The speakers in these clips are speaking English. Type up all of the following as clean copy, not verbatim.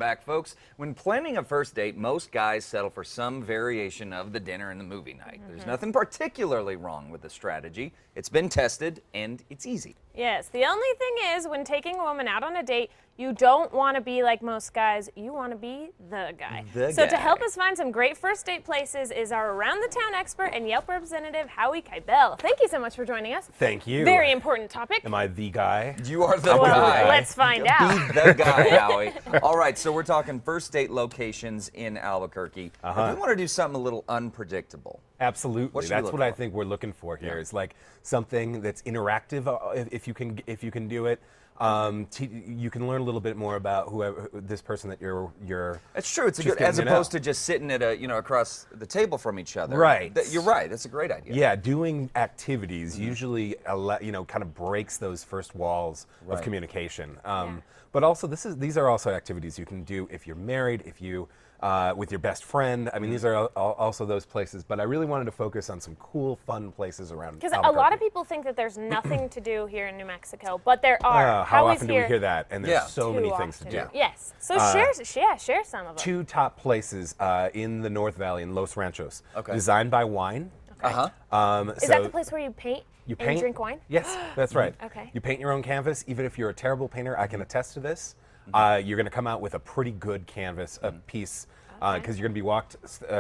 back, folks. When planning a first date, most guys settle for some variation of the dinner and the movie night. There's nothing particularly wrong with the strategy. It's been tested, and it's easy. Yes, the only thing is when taking a woman out on a date, you don't want to be like most guys. You want to be the guy. So to help us find some great first date places is our around the town expert and Yelp representative, Howie Kybell. Thank you so much for joining us. Thank you. Very important topic. Am I the guy? You are the guy. Let's find out. Be the guy, Howie. All right, so we're talking first date locations in Albuquerque. If we want to do something a little unpredictable. Absolutely. That's what I think we're looking for here. Is like something that's interactive. If you can do it. You can learn a little bit more about whoever this person that you're. It's true. It's good as opposed to just sitting at across the table from each other. Right. You're right. That's a great idea. Yeah, doing activities usually kind of breaks those first walls of communication. But also these are also activities you can do if you're married, if you. With your best friend. I mean, these are also those places, but I really wanted to focus on some cool, fun places around Because a lot of people think that there's nothing to do here in New Mexico, but there are. How often do we hear that? And there's so many things to do. Yeah. Yes. So share some of them. Two top places in the North Valley in Los Ranchos. Okay. Designed by Wine. Okay. Is that the place where you paint? And drink wine? Yes, that's right. Okay. You paint your own canvas. Even if you're a terrible painter, I can attest to this. You're going to come out with a pretty good canvas, a piece, because you're going to be walked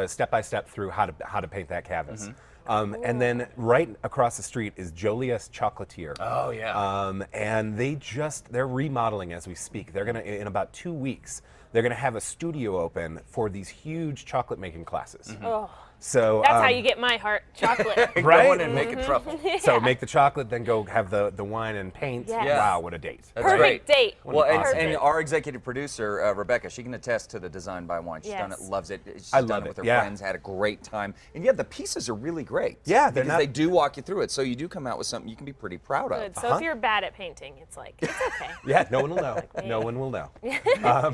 step by step through how to paint that canvas. And then right across the street is Joliet's Chocolatier. Oh yeah. And they're remodeling as we speak. They're going to in about 2 weeks. They're going to have a studio open for these huge chocolate making classes. Oh. So that's how you get my heart, chocolate. Right? Go in and make it truffle. So make the chocolate, then go have the wine and paint. Yes. Wow, what a date. That's Perfect date. Well, and our executive producer, Rebecca, she can attest to the Design by Wine. She's done it, loves it. She's done it with her friends, had a great time. And the pieces are really great. Yeah, because they do walk you through it. So you do come out with something you can be pretty proud of. Good. So if you're bad at painting, it's okay. Yeah, no one will know. No one will know.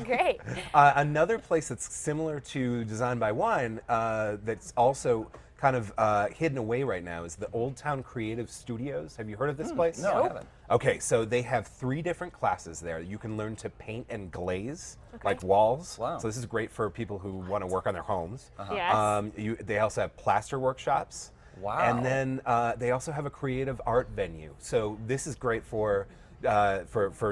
Great. Another place that's similar to Design by Wine that's also kind of hidden away right now is the Old Town Creative Studios. Have you heard of this place? No, I haven't. Okay, so they have 3 different classes there. You can learn to paint and glaze, like walls. Wow. So this is great for people who want to work on their homes. Yes. They also have plaster workshops. Wow. And then they also have a creative art venue. So this is great for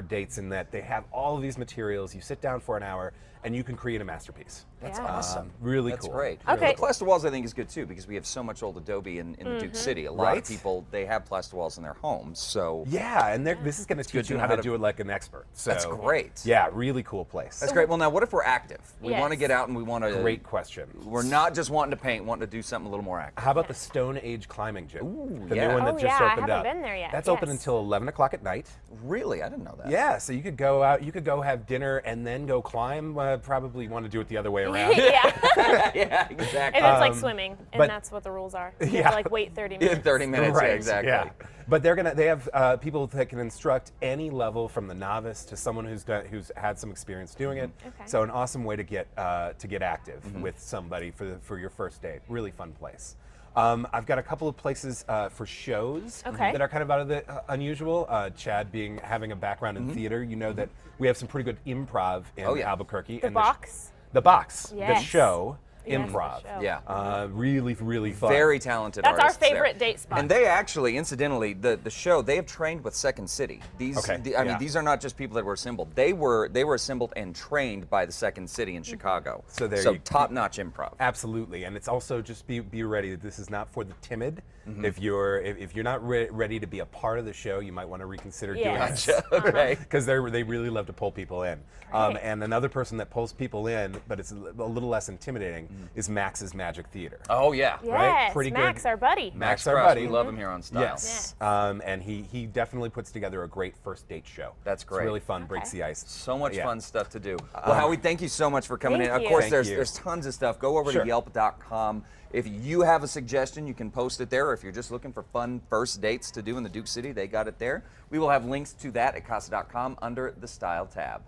dates in that they have all of these materials. You sit down for an hour and you can create a masterpiece. That's awesome. Really That's cool. great. Okay. The plaster walls I think is good too because we have so much old adobe in the Duke City. A lot of people, they have plaster walls in their homes. So yeah, and this is going to teach you how to do it like an expert. So that's great. Yeah, really cool place. That's great. Well, now what if we're active? We want to get out and we want to. Great question. We're not just wanting to paint, wanting to do something a little more active. How about the Stone Age climbing gym? Ooh, the new one that just opened up. I haven't been there yet. That's open until 11 o'clock at night. Really? I didn't know that. Yeah, so you could go out, you could go have dinner and then go climb. Probably want to do it the other way around. Yeah, exactly. If it's like swimming, and that's what the rules are. You have to like wait 30 minutes. 30 minutes, right, exactly. Yeah. But they have people that can instruct any level from the novice to someone who's had some experience doing it. Okay. So an awesome way to get active with somebody for your first date. Really fun place. I've got a couple of places for shows that are kind of out of the unusual. Chad having a background in theater, you know that we have some pretty good improv in Albuquerque. The Box. The Box. Yes. The show. Yes, Improv. the show. Yeah. Really, really fun. Very talented That's artists our favorite there. date spot. And they actually, incidentally, the show, they have trained with Second City. I mean, these are not just people that were assembled. They were assembled and trained by the Second City in Chicago. So top-notch improv. Absolutely, and it's also just be ready. This is not for the timid. If you're not ready to be a part of the show, you might want to reconsider doing it. Okay. Because they really love to pull people in. And another person that pulls people in, but it's a little less intimidating, is Max's Magic Theater. Oh yeah. Yes, right? Pretty Max, good. our buddy. Max, our Cross, buddy. we love him here on Style. Yes. And he definitely puts together a great first date show. That's great. It's really fun. Breaks the ice. So much fun stuff to do. Well, Howie, thank you so much for coming in. Thank Of course, you. there's tons of stuff. Go over to Yelp.com. If you have a suggestion, you can post it there. Or if you're just looking for fun first dates to do in the Duke City, they got it there. We will have links to that at Casa.com under the Style tab.